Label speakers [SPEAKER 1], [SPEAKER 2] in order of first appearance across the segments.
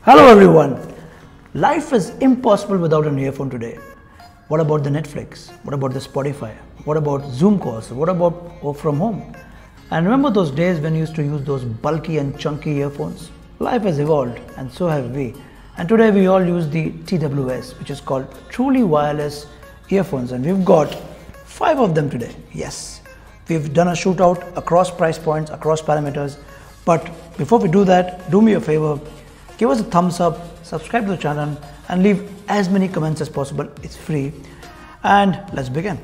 [SPEAKER 1] Hello everyone. Life is impossible without an earphone today. What about the Netflix? What about the Spotify? What about Zoom calls? What about work from home? And remember those days when you used to use those bulky and chunky earphones? Life has evolved and so have we. And today we all use the TWS, which is called truly wireless earphones, and we've got 5 of them today. Yes, we've done a shootout across price points, across parameters. But before we do that, do me a favor, give us a thumbs up, subscribe to the channel and leave as many comments as possible. It's free. And let's begin.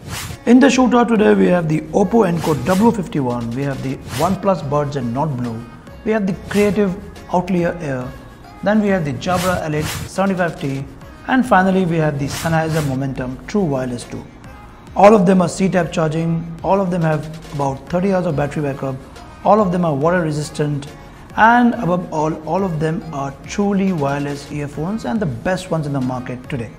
[SPEAKER 1] In the shootout today, we have the Oppo Enco W51, we have the OnePlus Buds and Not Blue, we have the Creative Outlier Air, then we have the Jabra Elite 75T, and finally we have the Sennheiser Momentum True Wireless 2. All of them are C-type charging, all of them have about 30 hours of battery backup, all of them are water resistant, and above all of them are truly wireless earphones and the best ones in the market today.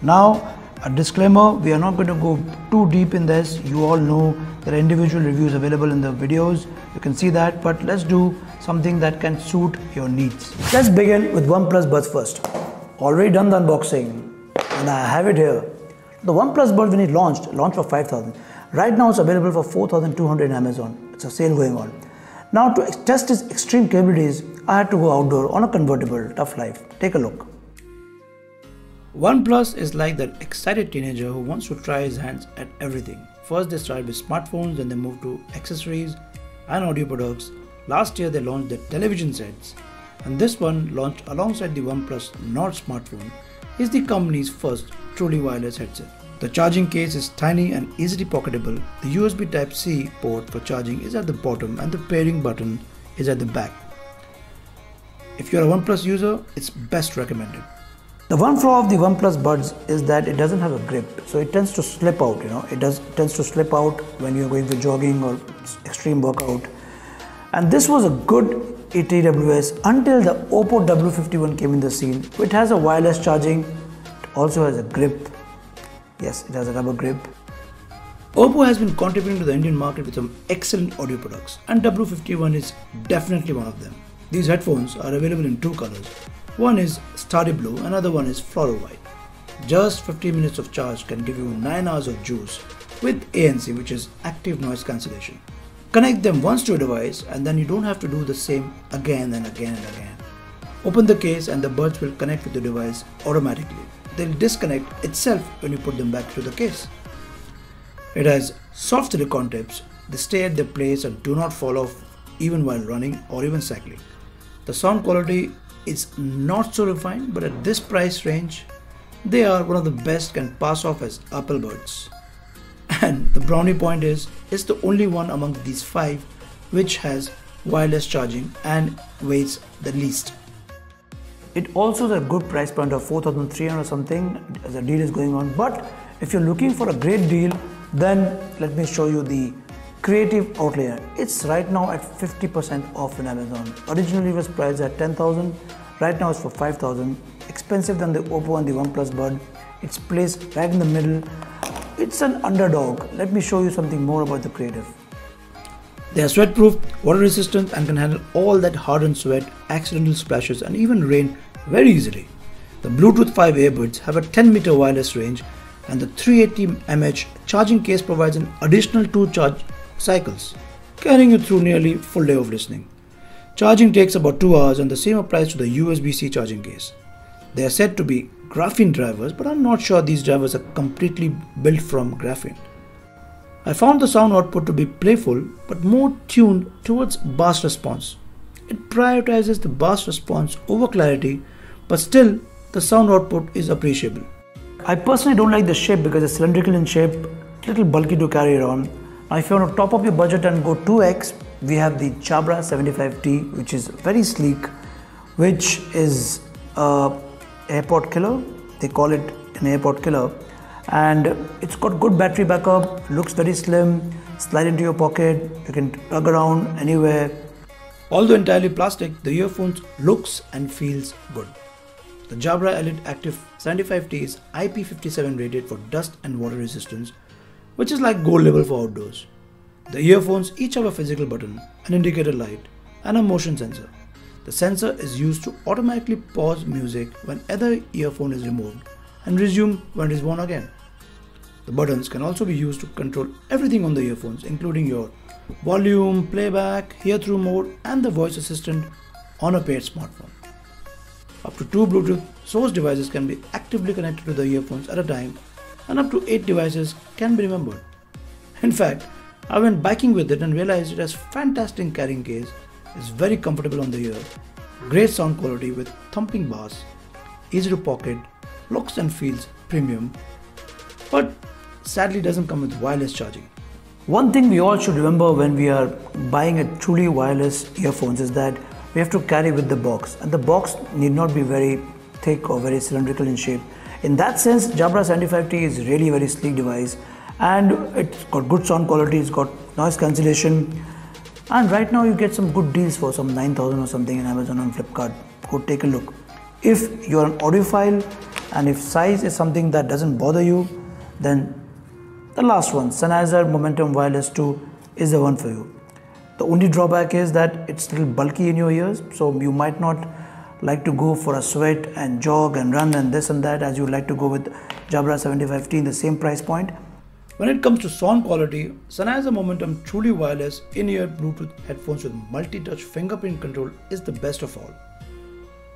[SPEAKER 1] Now, a disclaimer, we are not going to go too deep in this. You all know there are individual reviews available in the videos. You can see that, but let's do something that can suit your needs. Let's begin with OnePlus Buds first. Already done the unboxing and I have it here. The OnePlus Buds, when it launched for 5,000. Right now it's available for 4,200 in Amazon. It's a sale going on. Now to test its extreme capabilities, I had to go outdoor on a convertible, tough life. Take a look. OnePlus is like that excited teenager who wants to try his hands at everything. First they started with smartphones, then they moved to accessories and audio products. Last year they launched the television sets, and this one, launched alongside the OnePlus Nord smartphone, is the company's first truly wireless headset. The charging case is tiny and easily pocketable. The USB Type-C port for charging is at the bottom and the pairing button is at the back. If you're a OnePlus user, it's best recommended. The one flaw of the OnePlus Buds is that it doesn't have a grip, so it tends to slip out. It tends to slip out when you're going for jogging or extreme workout. And this was a good TWS until the Oppo W51 came in the scene, which has a wireless charging. It also has a grip. Yes, it has a rubber grip. Oppo has been contributing to the Indian market with some excellent audio products, and W51 is definitely one of them. These headphones are available in 2 colors. One is Starry Blue, another one is Fluoro White. Just 15 minutes of charge can give you 9 hours of juice with ANC, which is active noise cancellation. Connect them once to a device and then you don't have to do the same again and again and again. Open the case and the buds will connect with the device automatically. They'll disconnect itself when you put them back to the case. It has soft silicone tips. They stay at their place and do not fall off even while running or even cycling. The sound quality is not so refined, but at this price range, they are one of the best, can pass off as Apple Buds. And the brownie point is, it's the only one among these 5 which has wireless charging and weighs the least. It also has a good price point of 4,300 or something as a deal is going on. But if you're looking for a great deal, then let me show you the Creative Outlier. It's right now at 50% off in Amazon. Originally it was priced at 10,000. Right now it's for 5,000. Expensive than the Oppo and the OnePlus Bud. It's placed right in the middle. It's an underdog. Let me show you something more about the Creative. They are sweat-proof, water-resistant and can handle all that hardened sweat, accidental splashes and even rain very easily. The Bluetooth 5 earbuds have a 10-meter wireless range, and the 380 mAh charging case provides an additional 2 charge cycles, carrying you through nearly full day of listening. Charging takes about 2 hours and the same applies to the USB-C charging case. They are said to be graphene drivers, but I'm not sure these drivers are completely built from graphene. I found the sound output to be playful but more tuned towards bass response. It prioritizes the bass response over clarity, but still the sound output is appreciable. I personally don't like the shape because it's cylindrical in shape, a little bulky to carry around. Now if you want to top up your budget and go 2x, we have the Jabra 75T, which is very sleek, which is an airport killer. They call it an airport killer. And it's got good battery backup, looks very slim, slide into your pocket, you can tug around anywhere. Although entirely plastic, the earphones looks and feels good. The Jabra Elite Active 75T is IP57 rated for dust and water resistance, which is like gold level for outdoors. The earphones each have a physical button, an indicator light and a motion sensor. The sensor is used to automatically pause music when either earphone is removed and resume when it is worn again. The buttons can also be used to control everything on the earphones, including your volume, playback, hear-through mode, and the voice assistant on a paired smartphone. Up to 2 Bluetooth source devices can be actively connected to the earphones at a time, and up to 8 devices can be remembered. In fact, I went biking with it and realized it has fantastic carrying case, is very comfortable on the ear, great sound quality with thumping bass, easy to pocket, looks and feels premium, but sadly doesn't come with wireless charging. One thing we all should remember when we are buying a truly wireless earphones is that we have to carry with the box, and the box need not be very thick or very cylindrical in shape. In that sense, Jabra 75T is really very sleek device, and it's got good sound quality, it's got noise cancellation, and right now you get some good deals for some 9,000 or something in Amazon and Flipkart. Go take a look. If you're an audiophile and if size is something that doesn't bother you, then the last one, Sennheiser Momentum Wireless 2, is the one for you. The only drawback is that it's a little bulky in your ears, so you might not like to go for a sweat and jog and run and this and that as you would like to go with Jabra 75T in the same price point. When it comes to sound quality, Sennheiser Momentum truly wireless in-ear Bluetooth headphones with multi-touch fingerprint control is the best of all.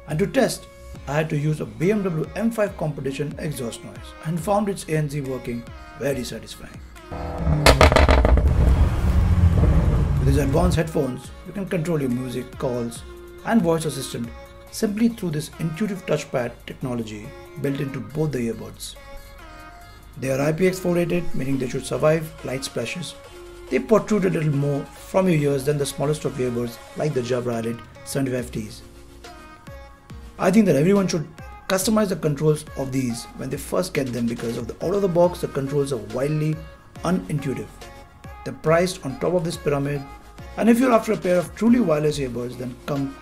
[SPEAKER 1] And to test, I had to use a BMW M5 competition exhaust noise and found its ANC working very satisfying. With these advanced headphones, you can control your music, calls, and voice assistant simply through this intuitive touchpad technology built into both the earbuds. They are IPX4 rated, meaning they should survive light splashes. They protrude a little more from your ears than the smallest of earbuds like the Jabra Elite 75Ts. I think that everyone should customize the controls of these when they first get them, because of the out of the box the controls are wildly unintuitive. They're priced on top of this pyramid, and if you're after a pair of truly wireless earbuds that come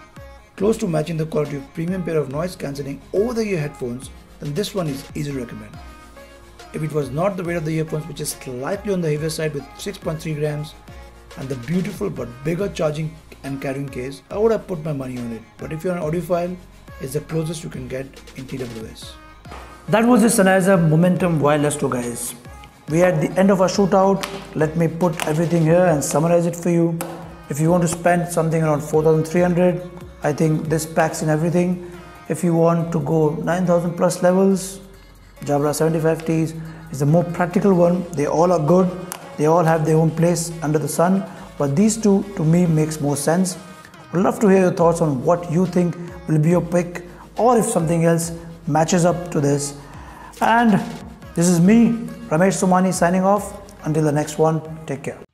[SPEAKER 1] close to matching the quality of premium pair of noise cancelling over the ear headphones, then this one is easy to recommend. If it was not the weight of the earphones, which is slightly on the heavier side with 6.3 grams, and the beautiful but bigger charging and carrying case, I would have put my money on it. But if you're an audiophile, it's the closest you can get in TWS. That was the Sennheiser Momentum Wireless 2, guys. We are at the end of our shootout. Let me put everything here and summarize it for you. If you want to spend something around 4,300, I think this packs in everything. If you want to go 9,000 plus levels, Jabra 75Ts is the more practical one. They all are good. They all have their own place under the sun. But these two to me makes more sense. I'd love to hear your thoughts on what you think will be your pick, or if something else matches up to this. And this is me, Ramesh Somani, signing off. Until the next one, take care.